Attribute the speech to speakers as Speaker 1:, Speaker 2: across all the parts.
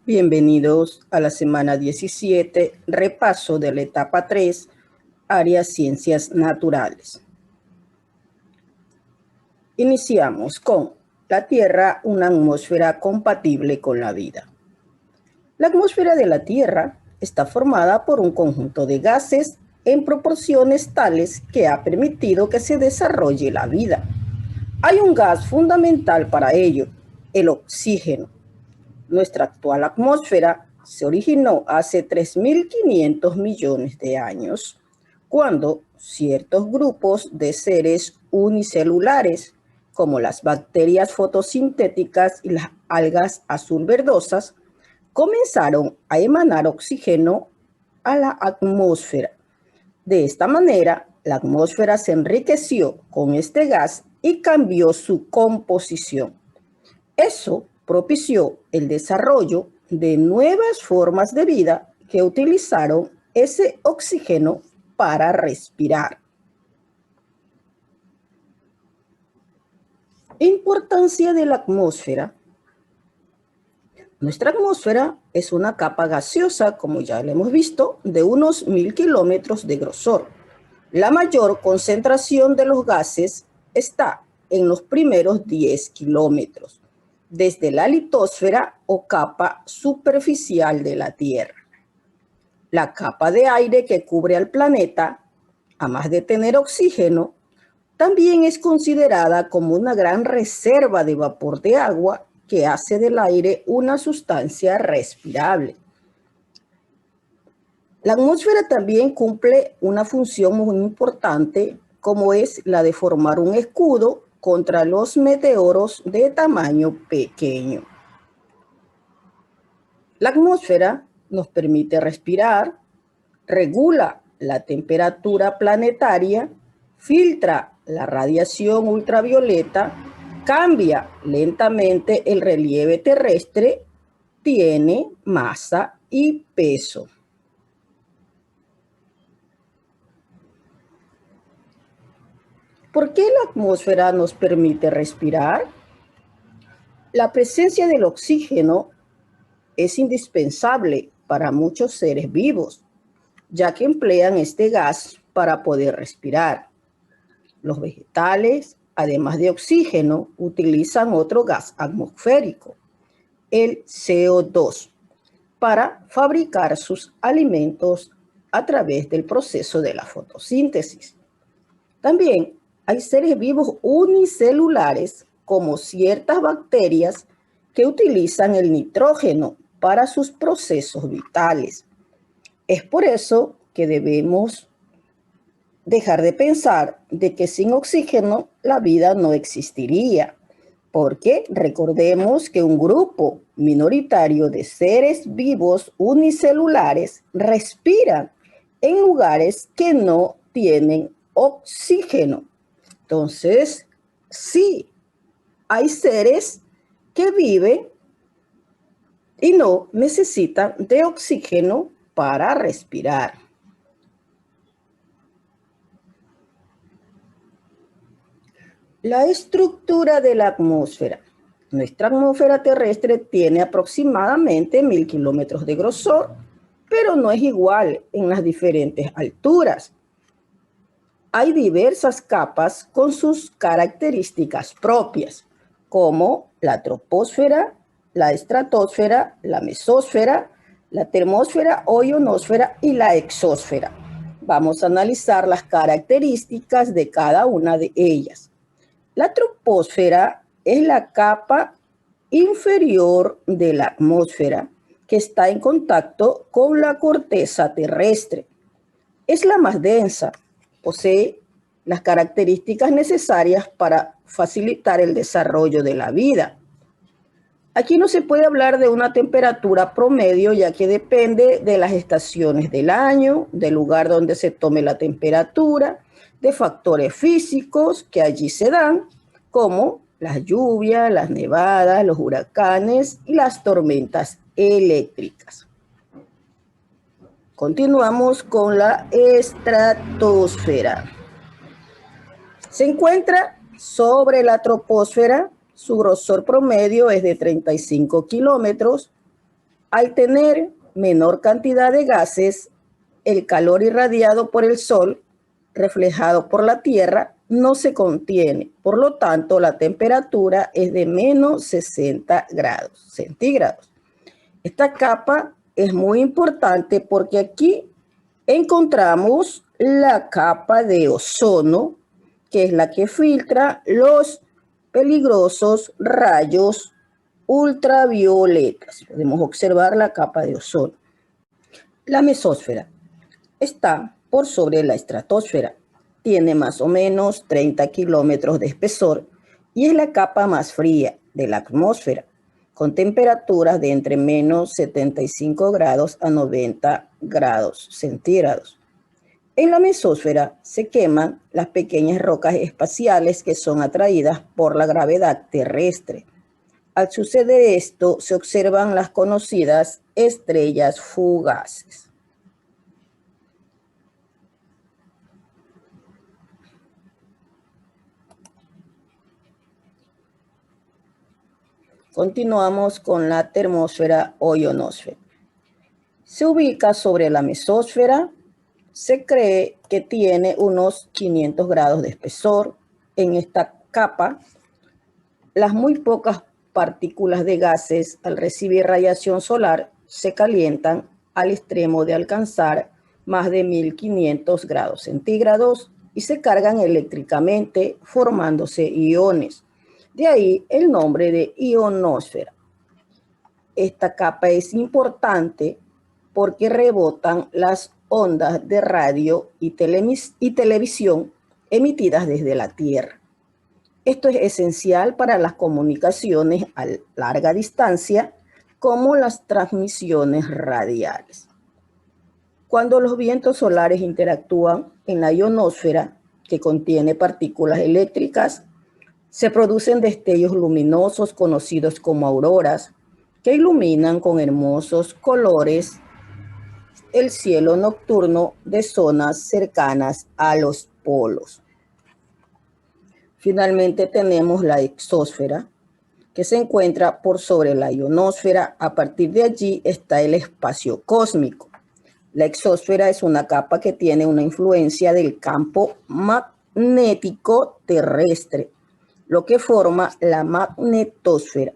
Speaker 1: Bienvenidos a la semana 17, repaso de la etapa 3, área Ciencias Naturales. Iniciamos con la Tierra, una atmósfera compatible con la vida. La atmósfera de la Tierra está formada por un conjunto de gases en proporciones tales que ha permitido que se desarrolle la vida. Hay un gas fundamental para ello, el oxígeno. Nuestra actual atmósfera se originó hace 3.500 millones de años, cuando ciertos grupos de seres unicelulares, como las bacterias fotosintéticas y las algas azul verdosas, comenzaron a emanar oxígeno a la atmósfera. De esta manera, la atmósfera se enriqueció con este gas y cambió su composición. Eso propició el desarrollo de nuevas formas de vida que utilizaron ese oxígeno para respirar. Importancia de la atmósfera. Nuestra atmósfera es una capa gaseosa, como ya lo hemos visto, de unos 1.000 kilómetros de grosor. La mayor concentración de los gases está en los primeros 10 kilómetros, desde la litosfera o capa superficial de la Tierra. La capa de aire que cubre al planeta, además de tener oxígeno, también es considerada como una gran reserva de vapor de agua que hace del aire una sustancia respirable. La atmósfera también cumple una función muy importante, como es la de formar un escudo contra los meteoros de tamaño pequeño. La atmósfera nos permite respirar, regula la temperatura planetaria, filtra la radiación ultravioleta, cambia lentamente el relieve terrestre, tiene masa y peso. ¿Por qué la atmósfera nos permite respirar? La presencia del oxígeno es indispensable para muchos seres vivos, ya que emplean este gas para poder respirar. Los vegetales, además de oxígeno, utilizan otro gas atmosférico, el CO2, para fabricar sus alimentos a través del proceso de la fotosíntesis. También hay seres vivos unicelulares, como ciertas bacterias, que utilizan el nitrógeno para sus procesos vitales. Es por eso que debemos dejar de pensar de que sin oxígeno la vida no existiría, porque recordemos que un grupo minoritario de seres vivos unicelulares respiran en lugares que no tienen oxígeno. Entonces, sí, hay seres que viven y no necesitan de oxígeno para respirar. La estructura de la atmósfera. Nuestra atmósfera terrestre tiene aproximadamente 1.000 kilómetros de grosor, pero no es igual en las diferentes alturas. Hay diversas capas con sus características propias, como la troposfera, la estratosfera, la mesósfera, la termósfera o ionosfera y la exósfera. Vamos a analizar las características de cada una de ellas. La troposfera es la capa inferior de la atmósfera que está en contacto con la corteza terrestre. Es la más densa, posee las características necesarias para facilitar el desarrollo de la vida. Aquí no se puede hablar de una temperatura promedio, ya que depende de las estaciones del año, del lugar donde se tome la temperatura, de factores físicos que allí se dan, como las lluvias, las nevadas, los huracanes y las tormentas eléctricas. Continuamos con la estratosfera. Se encuentra sobre la troposfera, su grosor promedio es de 35 kilómetros, Al tener menor cantidad de gases, el calor irradiado por el Sol, reflejado por la Tierra, no se contiene. Por lo tanto, la temperatura es de menos 60 grados centígrados. Esta capa es muy importante porque aquí encontramos la capa de ozono, que es la que filtra los peligrosos rayos ultravioletas. Podemos observar la capa de ozono. La mesósfera está por sobre la estratosfera. Tiene más o menos 30 kilómetros de espesor y es la capa más fría de la atmósfera, con temperaturas de entre menos 75 grados a 90 grados centígrados. En la mesósfera se queman las pequeñas rocas espaciales que son atraídas por la gravedad terrestre. Al suceder esto, se observan las conocidas estrellas fugaces. Continuamos con la termósfera o ionosfera. Se ubica sobre la mesósfera. Se cree que tiene unos 500 grados de espesor. En esta capa, las muy pocas partículas de gases al recibir radiación solar se calientan al extremo de alcanzar más de 1500 grados centígrados y se cargan eléctricamente formándose iones. De ahí el nombre de ionosfera. Esta capa es importante porque rebotan las ondas de radio y televisión emitidas desde la Tierra. Esto es esencial para las comunicaciones a larga distancia, como las transmisiones radiales. Cuando los vientos solares interactúan en la ionosfera, que contiene partículas eléctricas, se producen destellos luminosos conocidos como auroras, que iluminan con hermosos colores el cielo nocturno de zonas cercanas a los polos. Finalmente tenemos la exósfera, que se encuentra por sobre la ionosfera. A partir de allí está el espacio cósmico. La exósfera es una capa que tiene una influencia del campo magnético terrestre, lo que forma la magnetosfera.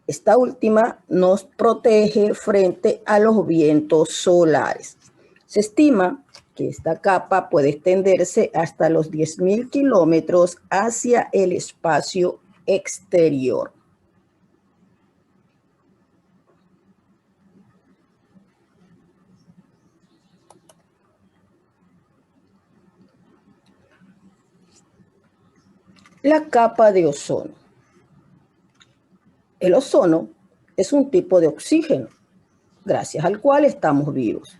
Speaker 1: Esta última nos protege frente a los vientos solares. Se estima que esta capa puede extenderse hasta los 10.000 kilómetros hacia el espacio exterior. La capa de ozono. El ozono es un tipo de oxígeno, gracias al cual estamos vivos.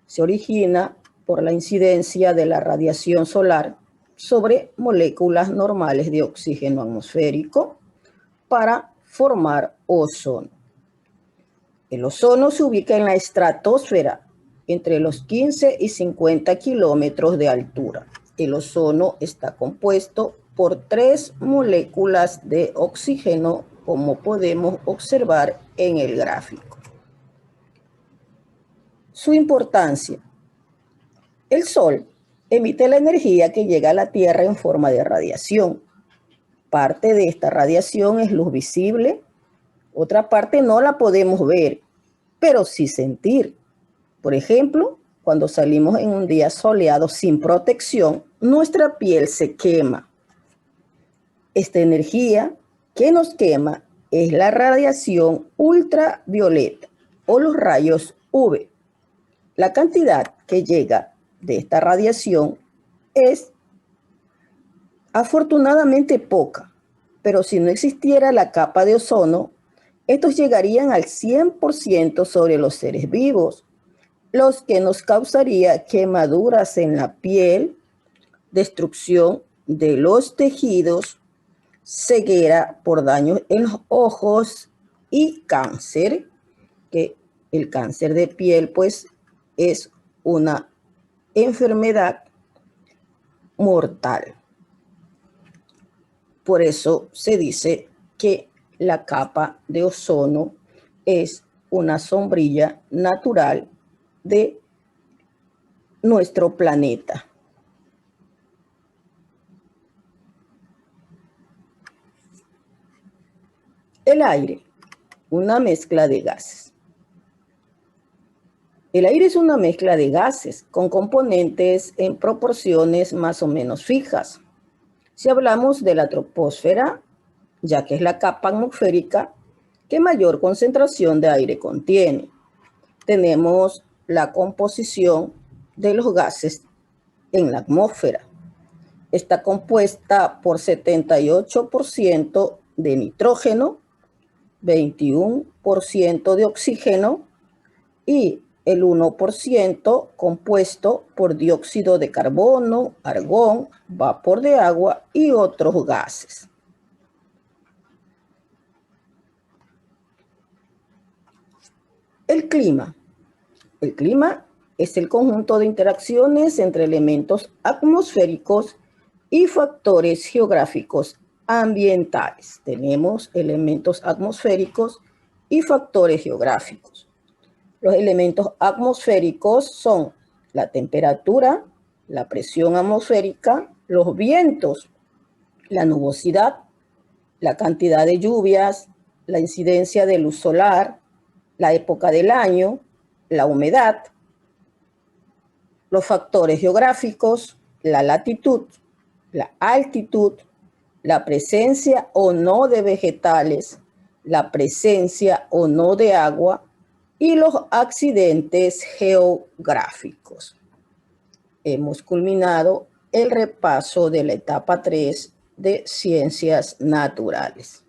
Speaker 1: Se origina por la incidencia de la radiación solar sobre moléculas normales de oxígeno atmosférico para formar ozono. El ozono se ubica en la estratosfera, entre los 15 y 50 kilómetros de altura. El ozono está compuesto por 3 moléculas de oxígeno, como podemos observar en el gráfico. Su importancia. El Sol emite la energía que llega a la Tierra en forma de radiación. Parte de esta radiación es luz visible, otra parte no la podemos ver, pero sí sentir. Por ejemplo, cuando salimos en un día soleado sin protección, nuestra piel se quema. Esta energía que nos quema es la radiación ultravioleta o los rayos UV. La cantidad que llega de esta radiación es afortunadamente poca, pero si no existiera la capa de ozono, estos llegarían al 100% sobre los seres vivos, los que nos causaría quemaduras en la piel, destrucción de los tejidos, ceguera por daños en los ojos y cáncer, que el cáncer de piel pues es una enfermedad mortal. Por eso se dice que la capa de ozono es una sombrilla natural de nuestro planeta. El aire, una mezcla de gases. El aire es una mezcla de gases con componentes en proporciones más o menos fijas. Si hablamos de la troposfera, ya que es la capa atmosférica que mayor concentración de aire contiene, tenemos la composición de los gases en la atmósfera. Está compuesta por 78% de nitrógeno, 21% de oxígeno y el 1% compuesto por dióxido de carbono, argón, vapor de agua y otros gases. El clima. El clima es el conjunto de interacciones entre elementos atmosféricos y factores geográficos ambientales. Tenemos elementos atmosféricos y factores geográficos. Los elementos atmosféricos son la temperatura, la presión atmosférica, los vientos, la nubosidad, la cantidad de lluvias, la incidencia de luz solar, la época del año, la humedad, los factores geográficos, la latitud, la altitud, la presencia o no de vegetales, la presencia o no de agua y los accidentes geográficos. Hemos culminado el repaso de la etapa 3 de Ciencias Naturales.